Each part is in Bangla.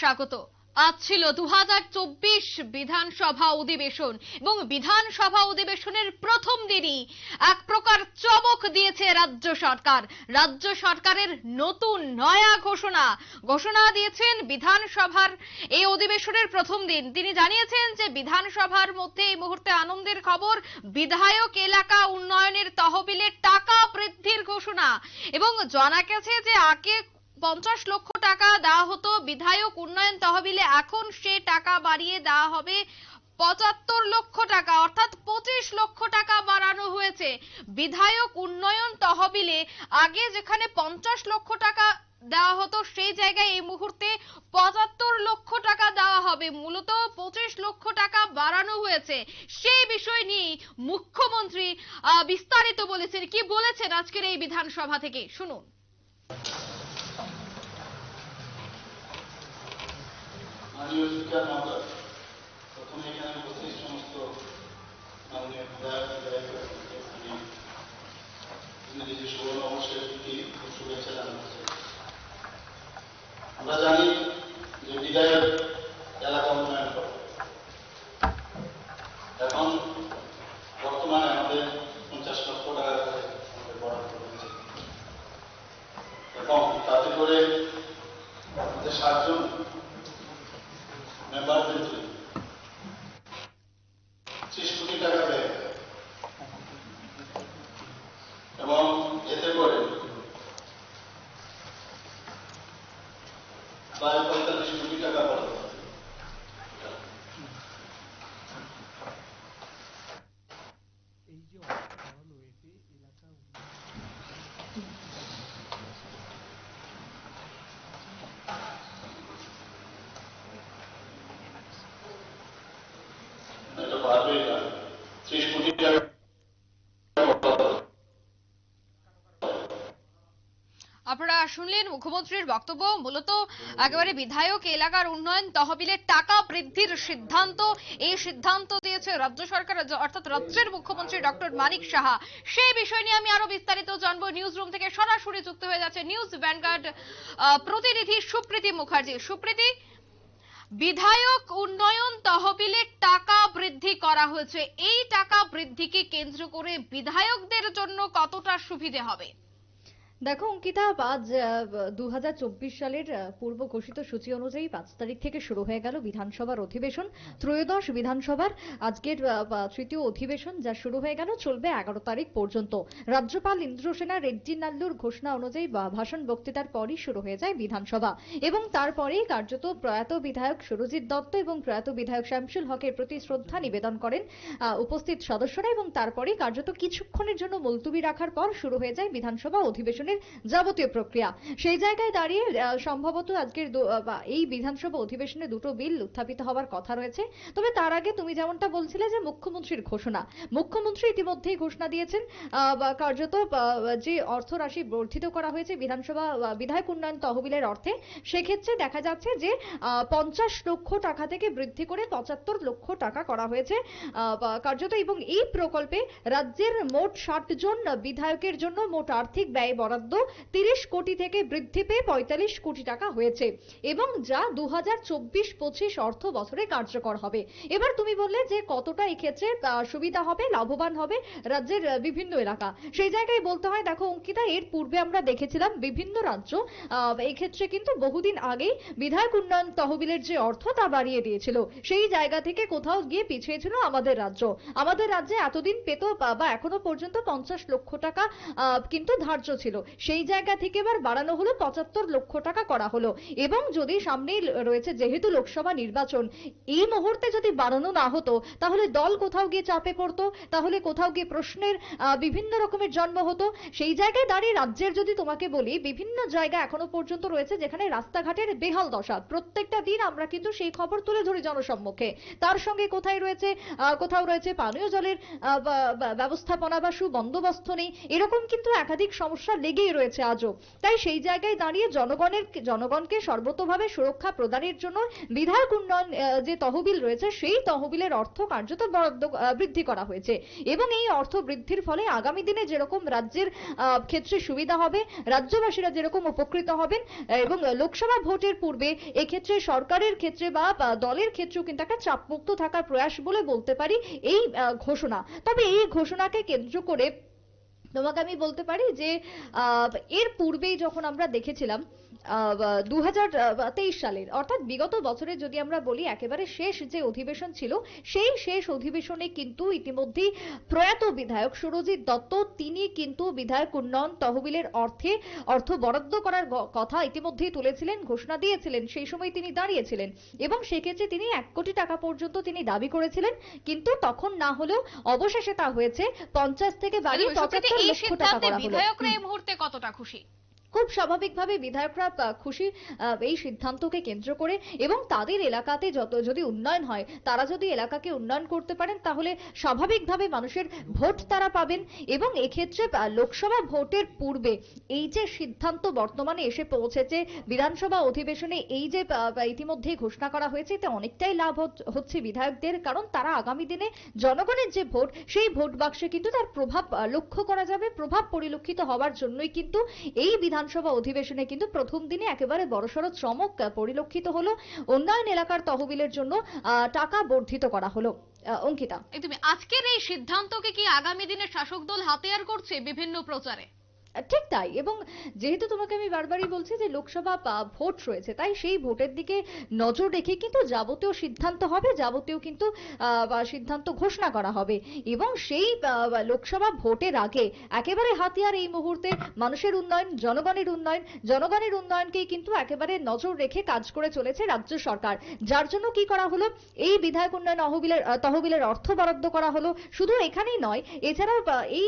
স্বাগত। আজ ছিল 2024 বিধানসভা অধিবেশন এবং বিধানসভা অধিবেশনের প্রথম দিনই এক প্রকার চমক দিয়েছে রাজ্য সরকার। রাজ্য সরকারের নতুন নয়া ঘোষণা দিয়েছেন বিধানসভার এই অধিবেশনের প্রথম দিন। তিনি জানিয়েছেন যে বিধানসভার মধ্যে এই মুহূর্তে আনন্দের খবর, বিধায়ক এলাকা উন্নয়নের তহবিলে টাকা বৃদ্ধির ঘোষণা। এবং জানা গেছে যে আগে 50 লক্ষ টাকা দেওয়া হতো বিধায়ক উন্নয়ন তহবিলে, এখন সে টাকা বাড়িয়ে দেওয়া হবে 75 লক্ষ টাকা, অর্থাৎ 25 লক্ষ টাকা বাড়ানো হয়েছে বিধায়ক উন্নয়ন তহবিলে। আগে যেখানে 50 লক্ষ টাকা দেওয়া হতো সেই জায়গায় এই মুহূর্তে 75 লক্ষ টাকা দেওয়া হবে। মূলত 25 লক্ষ টাকা বাড়ানো হয়েছে। সেই বিষয় নিয়ে মুখ্যমন্ত্রী বিস্তারিত বলেছেন। কি বলেছেন আজকের এই বিধানসভা থেকে শুনুন। প্রথমে এখানে উপস্থিত সমস্ত মাননীয় শুভেচ্ছা জানাচ্ছি। আমরা জানি যে বিধায়ক এলাকা উন্নয়ন করে, এখন বর্তমানে আমাদের 50 লক্ষ টাকা করে বরাদ্দ করেছে এবং তাতে করে আমাদের 7 জন মেম্বারদের 30 কোটি টাকা দেয় এবং এতে করে প্রায় 45 কোটি টাকা বরাদ্দ। আপনারা শুনলেন মুখ্যমন্ত্রীর বক্তব্য। মূলত একেবারে বিধায়ক এলাকার উন্নয়ন তহবিলে টাকা বৃদ্ধির সিদ্ধান্ত, এই সিদ্ধান্ত দিয়েছে রাজ্য সরকার, অর্থাৎ রাজ্যের মুখ্যমন্ত্রী ডক্টর মানিক সাহা। সেই বিষয় নিয়ে আমি আরো বিস্তারিত জানবো। নিউজ রুম থেকে সরাসরি যুক্ত হয়ে যাচ্ছে নিউজ ভ্যানগার্ড প্রতিনিধি সুপ্রীতি মুখার্জি। সুপ্রীতি, বিধায়ক উন্নয়ন তহবিলে টাকা বৃদ্ধি করা হয়েছে, এই টাকা বৃদ্ধিকে কেন্দ্র করে বিধায়কদের জন্য কতটা সুবিধে হবে? দেখো অঙ্কিতা, আজ 2024 সালের পূর্ব ঘোষিত সূচি অনুযায়ী 5 তারিখ থেকে শুরু হয়ে গেল বিধানসভার অধিবেশন। ত্রয়োদশ বিধানসভার আজকের তৃতীয় অধিবেশন, যা শুরু হয়ে গেল, চলবে 11 তারিখ পর্যন্ত। রাজ্যপাল ইন্দ্রসেনা রেড্ডি নাল্লুর ঘোষণা অনুযায়ী ভাষণ বক্তৃতার পরই শুরু হয়ে যায় বিধানসভা এবং তারপরেই কার্যত প্রয়াত বিধায়ক সুরজিৎ দত্ত এবং প্রয়াত বিধায়ক শামসুল হকের প্রতি শ্রদ্ধা নিবেদন করেন উপস্থিত সদস্যরা এবং তারপরেই কার্যত কিছুক্ষণের জন্য মুলতুবি রাখার পর শুরু হয়ে যায় বিধানসভা অধিবেশনের যাবতীয় প্রক্রিয়া। সেই জায়গায় দাঁড়িয়ে সম্ভবত আজকের এই বিধানসভা অধিবেশনে দুটো বিল উত্থাপিত হওয়ার কথা রয়েছে। তবে তার আগে তুমি যেমনটা বলছিলে যে মুখ্যমন্ত্রীর ঘোষণা, মুখ্যমন্ত্রী ইতিমধ্যেই ঘোষণা দিয়েছেন কার্যত যে অর্থ রাশি বর্ধিত করা হয়েছে বিধানসভা বিধায়ক উন্নয়ন তহবিলের অর্থে, সেক্ষেত্রে দেখা যাচ্ছে যে 50 লক্ষ টাকা থেকে বৃদ্ধি করে 75 লক্ষ টাকা করা হয়েছে কার্যত। এবং এই প্রকল্পে রাজ্যের মোট 60 জন বিধায়কের জন্য মোট আর্থিক ব্যয় বরাদ্দ 30 কোটি থেকে বৃদ্ধি পেয়ে 45 কোটি টাকা হয়েছে এবং যা 2024-25 অর্থ বছরে কার্যকর হবে। এবার তুমি বললে যে কতটা এই ক্ষেত্রে সুবিধা হবে, লাভবান হবে রাজ্যের বিভিন্ন এলাকা। সেই জায়গায় বলতে হয়, দেখো অঙ্কিতা, এর পূর্বে আমরা দেখেছিলাম বিভিন্ন রাজ্য এই ক্ষেত্রে কিন্তু বহুদিন আগেই বিধায়ক উন্নয়ন তহবিলের যে অর্থ তা বাড়িয়ে দিয়েছিল। সেই জায়গা থেকে কোথাও গিয়ে পিছিয়ে ছিল আমাদের রাজ্য। আমাদের রাজ্যে এতদিন পেত বা এখনো পর্যন্ত 50 লক্ষ টাকা কিন্তু ধার্য ছিল, সেই জায়গা থেকে এবার বাড়ানো হলো 75 লক্ষ টাকা করা হলো। এবং যদি সামনেই রয়েছে যেহেতু লোকসভা নির্বাচন, এই মুহূর্তে যদি বাড়ানো না হতো তাহলে দল কোথাও গিয়ে চাপে পড়তো, তাহলে কোথাও গিয়ে প্রশ্নের বিভিন্ন রকমের জন্ম হতো। সেই জায়গায় দাঁড়িয়ে রাজ্যের যদি তোমাকে বলি, বিভিন্ন জায়গা এখনো পর্যন্ত রয়েছে যেখানে রাস্তাঘাটের বেহাল দশা। প্রত্যেকটা দিন আমরা কিন্তু সেই খবর তুলে ধরি জনসম্মুখে। তার সঙ্গে কোথাও রয়েছে পানীয় জলের ব্যবস্থাপনা বা সুবন্দোবস্ত নেই, এরকম কিন্তু একাধিক সমস্যা লেগে লেগেই রয়েছে আজও। তাই সেই জায়গায় দাঁড়িয়ে জনগণকে সর্বতোভাবে সুরক্ষা প্রদানের জন্য বিধায়ক উন্নয়ন যে তহবিল রয়েছে সেই তহবিলের অর্থ কার্যত বরাদ্দ বৃদ্ধি করা হয়েছে এবং এই অর্থ বৃদ্ধির ফলে আগামী দিনে যেরকম রাজ্যের ক্ষেত্রে সুবিধা হবে, রাজ্যবাসীরা যেরকম উপকৃত হবেন এবং লোকসভা ভোটের পূর্বে এক্ষেত্রে সরকারের ক্ষেত্রে বা দলের ক্ষেত্রেও কিন্তু একটা চাপমুক্ত থাকার প্রয়াস বলে বলতে পারি এই ঘোষণা। তবে এই ঘোষণাকে কেন্দ্র করে তোমাকে আমি বলতে পারি যে এর পূর্বেই যখন আমরা দেখেছিলাম 2023 সালের, অর্থাৎ বিগত বছরে যদি আমরা বলি একেবারে শেষ যে অধিবেশন ছিল সেই শেষ অধিবেশনে কিন্তু ইতিমধ্যেই প্রয়াত বিধায়ক সুরজিৎ দত্ত তিনি কিন্তু বিধায়ক উন্নয়ন তহবিলের অর্থ বরাদ্দ করার কথা ইতিমধ্যেই তুলেছিলেন, ঘোষণা দিয়েছিলেন। সেই সময় তিনি দাঁড়িয়েছিলেন এবং সেক্ষেত্রে তিনি 1 কোটি টাকা পর্যন্ত তিনি দাবি করেছিলেন, কিন্তু তখন না হলেও অবশেষে তা হয়েছে 50 থেকে বাড়িয়ে 75 লক্ষ টাকা করা হলো। বিধায়করা এই মুহূর্তে কতটা খুশি? খুব স্বাভাবিকভাবে বিধায়করা খুশি এই সিদ্ধান্তকে কেন্দ্র করে এবং তাদের এলাকাতে যদি উন্নয়ন হয়, তারা যদি এলাকাকে উন্নয়ন করতে পারেন তাহলে স্বাভাবিকভাবে মানুষের ভোট তারা পাবেন এবং এক্ষেত্রে লোকসভা ভোটের পূর্বে এই যে সিদ্ধান্ত বর্তমানে এসে পৌঁছেছে, বিধানসভা অধিবেশনে এই যে ইতিমধ্যেই ঘোষণা করা হয়েছে, এতে অনেকটাই লাভ হচ্ছে বিধায়কদের, কারণ তারা আগামী দিনে জনগণের যে ভোট সেই ভোট বাক্সে কিন্তু তার প্রভাব লক্ষ্য করা যাবে। প্রভাব পরিলক্ষিত হওয়ার জন্যই কিন্তু এই বিধানসভা অধিবেশনে কিন্তু প্রথম দিনে একেবারে বড়সড় চমক পরিলক্ষিত হলো। উন্নয়ন এলাকার তহবিলের জন্য টাকা বর্ধিত করা হলো। অঙ্কিতা, তুমি আজকের এই সিদ্ধান্তকে কি আগামী দিনে শাসক দল হাতিয়ার করছে বিভিন্ন প্রচারে? ঠিক তাই, এবং যেহেতু তোমাকে আমি বারবারই বলছি যে লোকসভা ভোট রয়েছে, তাই সেই ভোটের দিকে নজর রেখে কিন্তু যাবতীয় সিদ্ধান্ত হবে, যাবতীয় কিন্তু সিদ্ধান্ত ঘোষণা করা হবে এবং সেই লোকসভা ভোটের আগে একেবারে হাতিয়ার এই মুহূর্তে মানুষের উন্নয়ন, জনগণের উন্নয়নকেই কিন্তু একেবারে নজর রেখে কাজ করে চলেছে রাজ্য সরকার। যার জন্য কি করা হলো, এই বিধায়ক উন্নয়ন তহবিলের অর্থ বরাদ্দ করা হলো। শুধু এখানেই নয়, এছাড়াও এই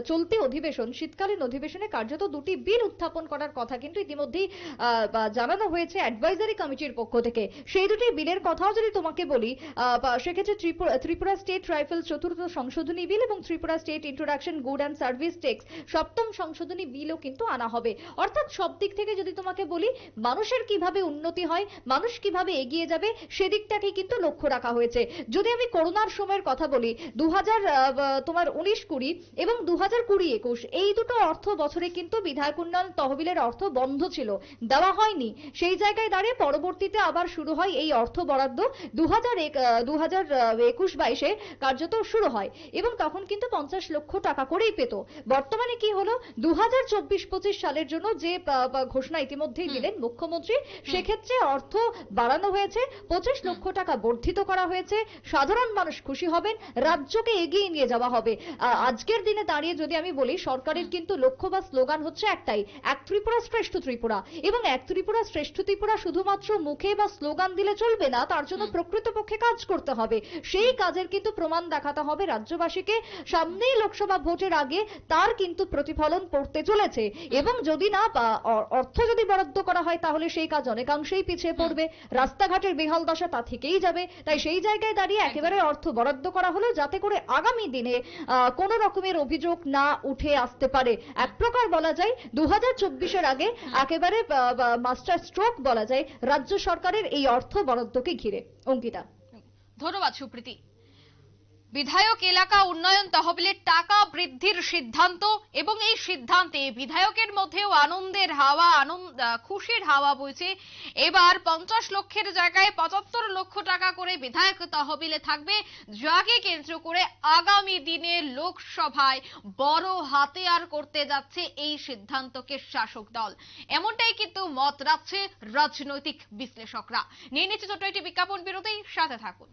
চলতি অধিবেশন, শীতকালীন অধিবেশনে কার্যত 2টি বিল উত্থাপন করার কথা কিন্তু ইতিমধ্যেই জানানো হয়েছে অ্যাডভাইজারি কমিটির পক্ষ থেকে। সেই 2টি বিলের কথাও যদি তোমাকে বলি, সেক্ষেত্রে ত্রিপুরা স্টেট রাইফেল 4th সংশোধনী বিল এবং Tripura state introduction good and service tax 7ম সংশোধনী বিলও কিন্তু আনা হবে। অর্থাৎ সব দিক থেকে যদি তোমাকে বলি, মানুষের কিভাবে উন্নতি হয়, মানুষ কিভাবে এগিয়ে যাবে সেদিকটাকে কিন্তু লক্ষ্য রাখা হয়েছে। যদি আমি করোনার সময়ের কথা বলি, 2019-20 এবং 2020-21 এই দুটো অর্থ বছরে কিন্তু বিধায়ক উন্নয়ন তহবিলের অর্থ বন্ধ ছিল, দেওয়া হয়নি। সেই জায়গায় দাঁড়িয়ে পরবর্তীতে আবার শুরু হয় এই অর্থ বরাদ্দ 2021-22 কার্যত শুরু হয় এবং তখন কিন্তু 50 লক্ষ টাকা করেই পেত। বর্তমানে কি হলো, 2024-25 সালের জন্য যে ঘোষণা ইতিমধ্যেই দিলেন মুখ্যমন্ত্রী, সেক্ষেত্রে অর্থ বাড়ানো হয়েছে, 25 লক্ষ টাকা বর্ধিত করা হয়েছে। সাধারণ মানুষ খুশি হবেন, রাজ্যকে এগিয়ে নিয়ে যাওয়া হবে। আজকের দিনে দাঁড়িয়ে যদি আমি বলি, সরকারের কিন্তু লক্ষ্য বা স্লোগান হচ্ছে একটাই, এক ত্রিপুরা শ্রেষ্ঠ ত্রিপুরা, এবং এক ত্রিপুরা শ্রেষ্ঠ ত্রিপুরা শুধুমাত্র মুখে বা স্লোগান দিলে চলবে না, তার জন্য প্রকৃতপক্ষে কাজ করতে হবে। সেই কাজের কিন্তু প্রমাণ দেখাতে হবে রাজ্যবাসীকে। সামনেই লোকসভা ভোটের আগে তার কিন্তু প্রতিফলন পড়তে চলেছে এবং যদি না অর্থ যদি বরাদ্দ করা হয় তাহলে সেই কাজ অনেকাংশেই পিছিয়ে পড়বে। রাস্তাঘাটের বেহাল দশা তা থেকেই যাবে। তাই সেই জায়গায় দাঁড়িয়ে একেবারে অর্থ বরাদ্দ করা হলো যাতে করে আগামী দিনে কোনো রকমের অভিযোগ না উঠে আসতে পারে। এক প্রকার বলা যায় 2024-এর আগে একেবারে মাস্টার স্ট্রোক বলা যায় রাজ্য সরকারের এই অর্থ বরাদ্দকে ঘিরে। অঙ্কিতা, ধন্যবাদ সুপ্রীতি। বিধায়ক এলাকা উন্নয়ন তহবিলের টাকা বৃদ্ধির সিদ্ধান্ত এবং এই সিদ্ধান্তে বিধায়কের মধ্যেও আনন্দের হাওয়া, খুশির হাওয়া বইছে। এবার 50 লক্ষের জায়গায় 75 লক্ষ টাকা করে বিধায়ক তহবিলে থাকবে, যাকে কেন্দ্র করে আগামী দিনে লোকসভায় বড় হাতিয়ার করতে যাচ্ছে এই সিদ্ধান্তকে শাসক দল। এমনটাই কিন্তু মত রাখছে রাজনৈতিক বিশ্লেষকরা। নিয়ে নিচ্ছে ছোট্ট একটি বিজ্ঞাপন বিরতি, সাথে থাকুন।